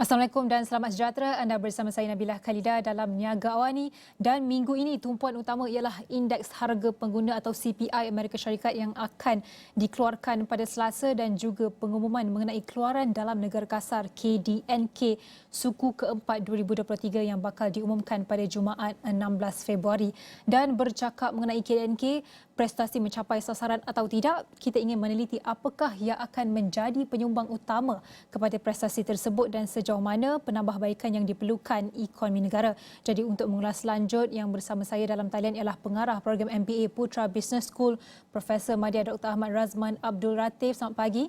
Assalamualaikum dan selamat sejahtera. Anda bersama saya Nabilah Khalidah dalam Niaga Awani, dan minggu ini tumpuan utama ialah indeks harga pengguna atau CPI Amerika Syarikat yang akan dikeluarkan pada Selasa, dan juga pengumuman mengenai keluaran dalam negara kasar KDNK suku keempat 2023 yang bakal diumumkan pada Jumaat 16 Februari. Dan bercakap mengenai KDNK, prestasi mencapai sasaran atau tidak, kita ingin meneliti apakah yang akan menjadi penyumbang utama kepada prestasi tersebut dan sejauh mana penambahbaikan yang diperlukan ekonomi negara. Jadi untuk mengulas lanjut, yang bersama saya dalam talian ialah pengarah program MBA Putra Business School, Profesor Madya Dr. Ahmad Razman Abdul Ratif. Selamat pagi.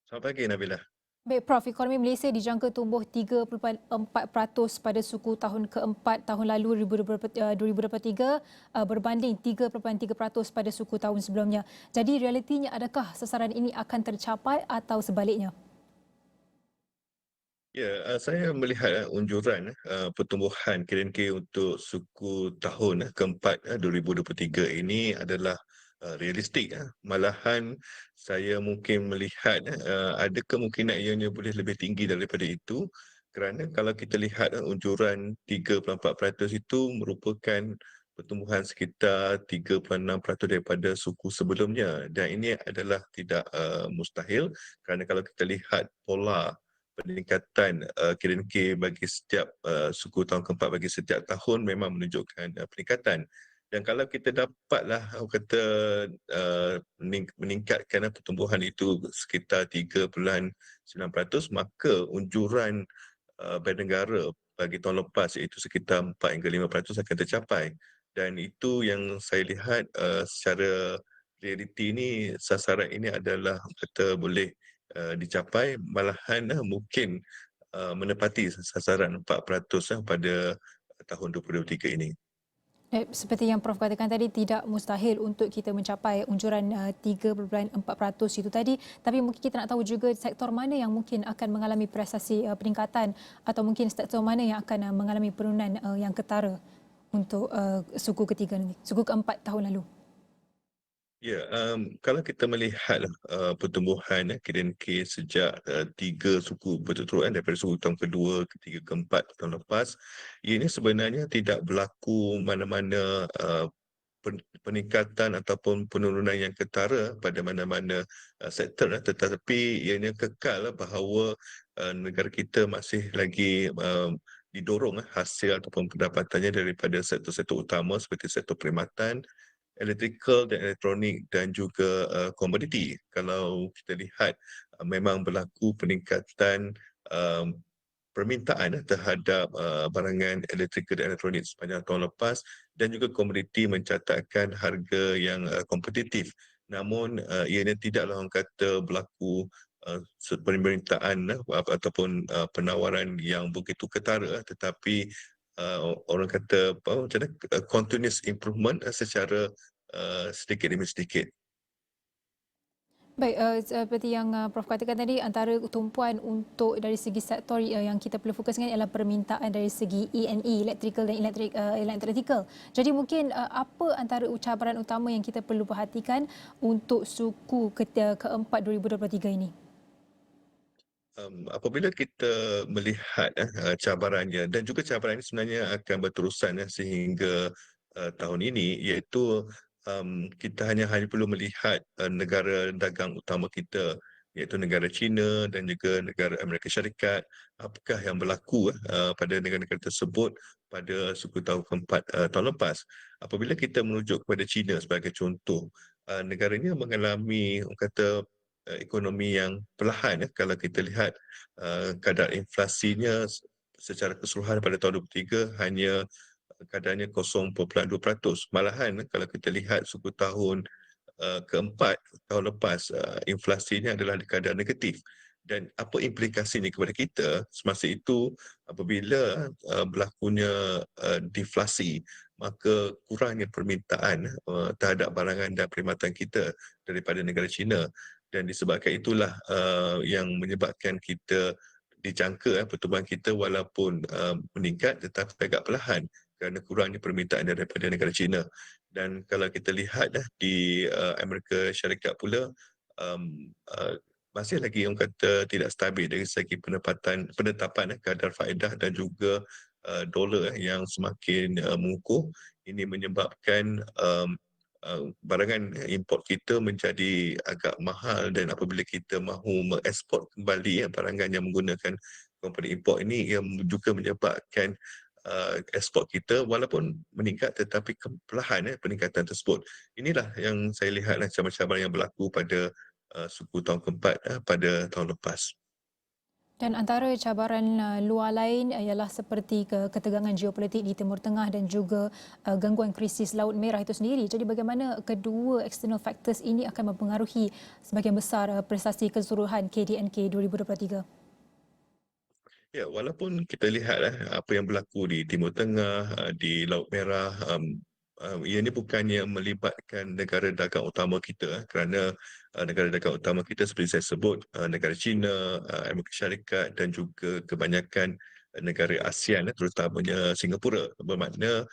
Selamat pagi Nabilah. Baik Prof, ekonomi Malaysia dijangka tumbuh 3.4% pada suku tahun keempat tahun lalu 2023 berbanding 3.3% pada suku tahun sebelumnya. Jadi realitinya, adakah sasaran ini akan tercapai atau sebaliknya? Ya, saya melihat unjuran pertumbuhan KDNK untuk suku tahun keempat 2023 ini adalah realistik. Malahan saya mungkin melihat ada kemungkinan ianya boleh lebih tinggi daripada itu, kerana kalau kita lihat unjuran 3.4% itu merupakan pertumbuhan sekitar 3.6% daripada suku sebelumnya, dan ini adalah tidak mustahil, kerana kalau kita lihat pola peningkatan KDNK bagi setiap suku tahun keempat bagi setiap tahun memang menunjukkan peningkatan. Dan kalau kita dapatlah orang kata meningkatkan pertumbuhan itu sekitar 3.9%, maka unjuran Bank Negara bagi tahun lepas iaitu sekitar 4 hingga 5% akan tercapai. Dan itu yang saya lihat secara realiti ini, sasaran ini adalah kata boleh dicapai, malahan mungkin menepati sasaran 4% pada tahun 2023 ini. Seperti yang Prof katakan tadi, tidak mustahil untuk kita mencapai unjuran 3.4% itu tadi. Tapi mungkin kita nak tahu juga sektor mana yang mungkin akan mengalami prestasi peningkatan, atau mungkin sektor mana yang akan mengalami penurunan yang ketara untuk suku ketiga nanti, suku keempat tahun lalu. Ya, kalau kita melihat pertumbuhan KDNK sejak 3 suku berturut-turut daripada suku tahun kedua, ketiga, keempat tahun lepas, ianya sebenarnya tidak berlaku mana-mana peningkatan ataupun penurunan yang ketara pada mana-mana sektor, tetapi ianya kekal bahawa negara kita masih lagi didorong hasil ataupun pendapatannya daripada sektor-sektor utama seperti sektor perkhidmatan, elektrikal dan elektronik, dan juga komoditi. Kalau kita lihat memang berlaku peningkatan um, permintaan terhadap barangan elektrikal dan elektronik sepanjang tahun lepas, dan juga komoditi mencatatkan harga yang kompetitif. Namun ianya tidaklah orang kata berlaku permintaan ataupun penawaran yang begitu ketara, tetapi orang kata apa, macam mana, continuous improvement secara sedikit demi sedikit. Baik, seperti yang Prof katakan tadi, antara tumpuan untuk dari segi sektor yang kita perlu fokuskan ialah permintaan dari segi E&E, electrical dan electrical. Jadi mungkin apa antara cabaran utama yang kita perlu perhatikan untuk suku keempat 2023 ini? Apabila kita melihat cabarannya, dan juga cabaran ini sebenarnya akan berterusan sehingga tahun ini, iaitu kita hanya perlu melihat negara dagang utama kita, iaitu negara China dan juga negara Amerika Syarikat, apakah yang berlaku pada negara-negara tersebut pada suku tahun keempat tahun lepas. Apabila kita merujuk kepada China sebagai contoh, negaranya mengalami orang kata ekonomi yang perlahan. Kalau kita lihat kadar inflasinya secara keseluruhan pada tahun 2023 hanya kadarnya 0.2%. Malahan kalau kita lihat suku tahun keempat tahun lepas, inflasinya adalah di kadar negatif. Dan apa implikasinya kepada kita semasa itu? Apabila berlakunya deflasi, maka kurangnya permintaan terhadap barangan dan perkhidmatan kita daripada negara China. Dan disebabkan itulah yang menyebabkan kita dijangka pertumbuhan kita walaupun meningkat tetapi agak perlahan kerana kurangnya permintaan daripada negara China. Dan kalau kita lihat di Amerika Syarikat pula, um, uh, masih lagi orang kata tidak stabil dari segi penetapan kadar faedah dan juga, dolar yang semakin, mengukuh. Ini menyebabkan, barangan import kita menjadi agak mahal dan apabila kita mahu mengeksport kembali barangan yang menggunakan komponen import ini yang juga menyebabkan, eksport kita walaupun meningkat tetapi perlahan peningkatan tersebut. Inilah yang saya lihatlah cabaran-cabaran yang berlaku pada suku tahun keempat pada tahun lepas. Dan antara cabaran luar lain ialah seperti ketegangan geopolitik di Timur Tengah dan juga gangguan krisis Laut Merah itu sendiri. Jadi bagaimana kedua external factors ini akan mempengaruhi sebagian besar prestasi keseluruhan KDNK 2023? Ya, walaupun kita lihatlah apa yang berlaku di Timur Tengah, di Laut Merah, ianya bukannya melibatkan negara dagang utama kita kerana negara dagang utama kita seperti saya sebut negara China, Amerika Syarikat dan juga kebanyakan negara ASEAN terutamanya Singapura. Bermakna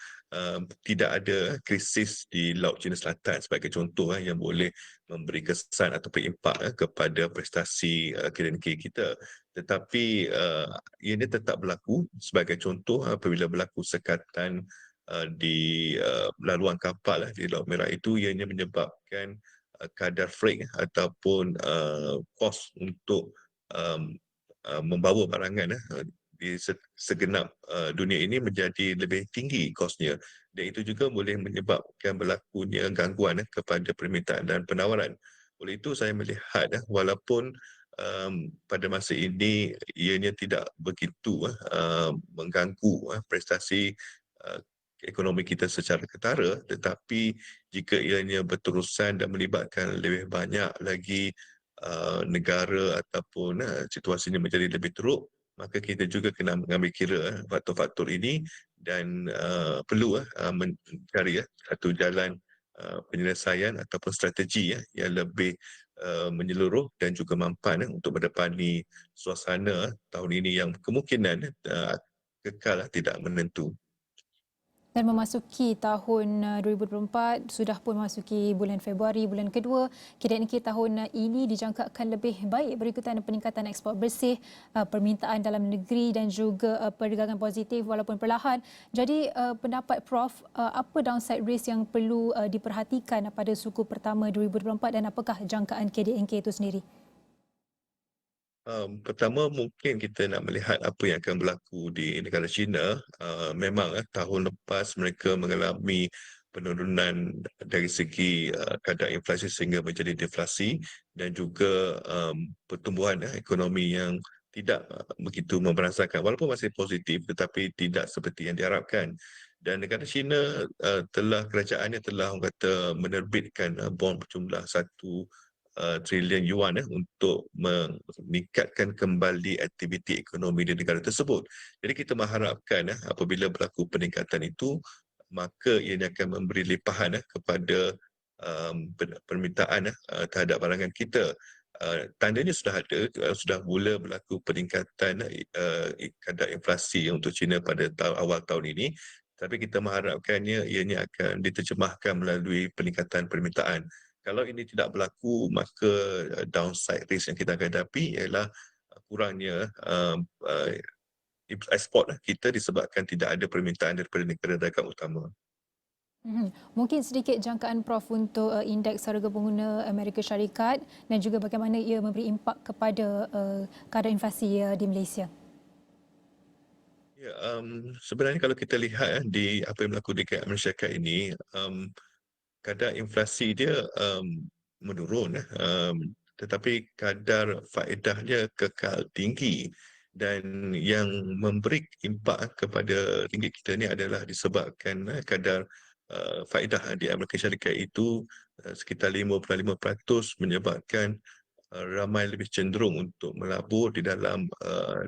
tidak ada krisis di Laut Cina Selatan sebagai contoh yang boleh memberi kesan atau impak kepada prestasi KDNK kita. Tetapi ianya tetap berlaku sebagai contoh apabila berlaku sekatan di laluan kapal di Laut Merah itu ianya menyebabkan kadar freight ataupun kos untuk um, membawa barangan di segenap dunia ini menjadi lebih tinggi kosnya dan itu juga boleh menyebabkan berlakunya gangguan kepada permintaan dan penawaran. Oleh itu saya melihat walaupun pada masa ini ianya tidak begitu mengganggu prestasi uh, ekonomi kita secara ketara tetapi jika ianya berterusan dan melibatkan lebih banyak lagi negara ataupun situasinya menjadi lebih teruk maka kita juga kena mengambil kira faktor-faktor ini dan perlu mencari satu jalan penyelesaian ataupun strategi yang lebih menyeluruh dan juga mampan untuk mendepani suasana tahun ini yang kemungkinan kekal tidak menentu. Dan memasuki tahun 2024, sudah pun memasuki bulan Februari, bulan kedua, KDNK tahun ini dijangkakan lebih baik berikutan peningkatan ekspor bersih, permintaan dalam negeri dan juga perdagangan positif walaupun perlahan. Jadi pendapat Prof, apa downside risk yang perlu diperhatikan pada suku pertama 2024 dan apakah jangkaan KDNK itu sendiri? Pertama mungkin kita nak melihat apa yang akan berlaku di negara China. Memang tahun lepas mereka mengalami penurunan dari segi kadar inflasi sehingga menjadi deflasi dan juga pertumbuhan ekonomi yang tidak begitu memberasakan walaupun masih positif tetapi tidak seperti yang diharapkan. Dan negara China kerajaannya telah orang kata menerbitkan bond berjumlah 1 trilion yuan untuk meningkatkan kembali aktiviti ekonomi di negara tersebut. Jadi kita mengharapkan apabila berlaku peningkatan itu, maka ianya akan memberi limpahan kepada permintaan terhadap barangan kita. Tandanya sudah ada, sudah mula berlaku peningkatan kadar inflasi untuk China pada awal tahun ini. Tapi kita mengharapkannya ianya akan diterjemahkan melalui peningkatan permintaan. Kalau ini tidak berlaku, maka downside risk yang kita akan hadapi ialah kurangnya ekspor kita disebabkan tidak ada permintaan daripada negara dagang utama. Mungkin sedikit jangkaan Prof untuk indeks harga pengguna Amerika Syarikat dan juga bagaimana ia memberi impak kepada kadar inflasi di Malaysia. Ya, sebenarnya kalau kita lihat di apa yang berlaku dekat Amerika Syarikat ini, kadar inflasi dia menurun tetapi kadar faedahnya kekal tinggi dan yang memberi impak kepada ringgit kita ni adalah disebabkan kadar faedah di Amerika Syarikat itu sekitar 55% menyebabkan ramai lebih cenderung untuk melabur di dalam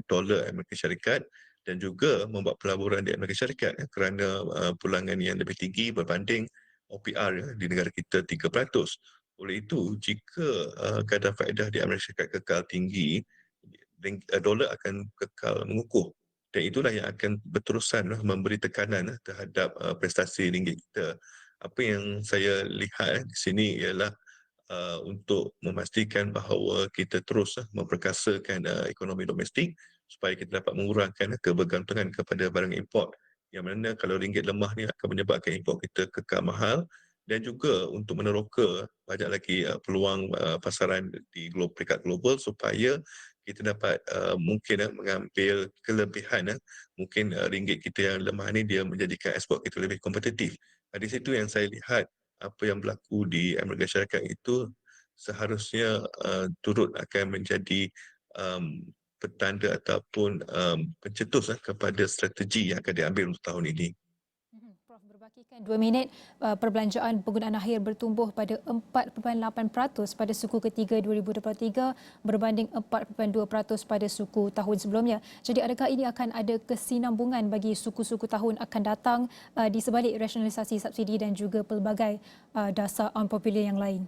dolar Amerika Syarikat dan juga membuat pelaburan di Amerika Syarikat kerana pulangan yang lebih tinggi berbanding OPR di negara kita 3%. Oleh itu, jika kadar faedah di Amerika Syarikat kekal tinggi, dolar akan kekal mengukuh. Dan itulah yang akan berterusan memberi tekanan terhadap prestasi ringgit kita. Apa yang saya lihat di sini ialah untuk memastikan bahawa kita terus memperkasakan ekonomi domestik supaya kita dapat mengurangkan kebergantungan kepada barang import. Yang mana kalau ringgit lemah ni akan menyebabkan import kita kekal mahal dan juga untuk meneroka banyak lagi peluang pasaran di peringkat global supaya kita dapat mungkin mengambil kelebihan mungkin ringgit kita yang lemah ni dia menjadikan ekspor kita lebih kompetitif. Di situ yang saya lihat apa yang berlaku di Amerika Syarikat itu seharusnya turut akan menjadi petanda ataupun pencetus kepada strategi yang akan diambil untuk tahun ini. Prof, berbakikan 2 minit, perbelanjaan penggunaan akhir bertumbuh pada 4.8% pada suku ketiga 2023 berbanding 4.2% pada suku tahun sebelumnya. Jadi adakah ini akan ada kesinambungan bagi suku-suku tahun akan datang di sebalik rasionalisasi subsidi dan juga pelbagai dasar unpopular yang lain?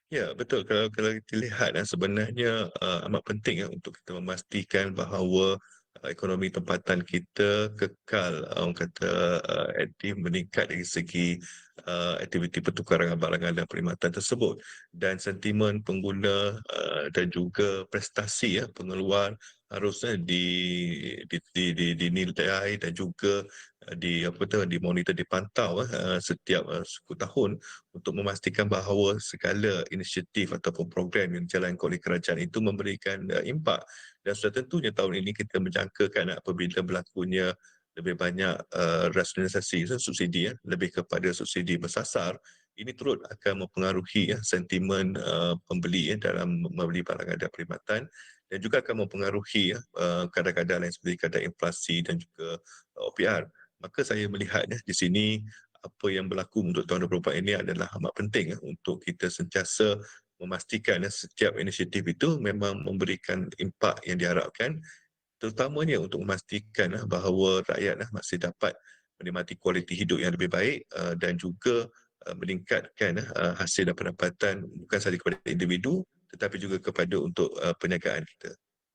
Ya, betul. Kalau kita lihat sebenarnya amat penting untuk kita memastikan bahawa ekonomi tempatan kita kekal orang kata aktif meningkat dari segi aktiviti pertukaran barangan dan perkhidmatan tersebut dan sentimen pengguna dan juga prestasi pengeluar harusnya dinilai dan juga dimonitor dipantau setiap suku tahun untuk memastikan bahawa segala inisiatif ataupun program yang dijalankan oleh kerajaan itu memberikan impak dan sudah tentunya tahun ini kita menjangkakan apabila berlakunya lebih banyak rasionalisasi subsidi lebih kepada subsidi bersasar ini turut akan mempengaruhi sentimen pembeli dalam membeli barangan dan perkhidmatan dan juga akan mempengaruhi kadar-kadar lain seperti kadar inflasi dan juga OPR. Maka saya melihat di sini apa yang berlaku untuk tahun 2024 ini adalah amat penting untuk kita sentiasa memastikan setiap inisiatif itu memang memberikan impak yang diharapkan terutamanya untuk memastikan bahawa rakyat masih dapat menikmati kualiti hidup yang lebih baik dan juga meningkatkan hasil dan pendapatan bukan sahaja kepada individu tetapi juga kepada untuk perniagaan kita.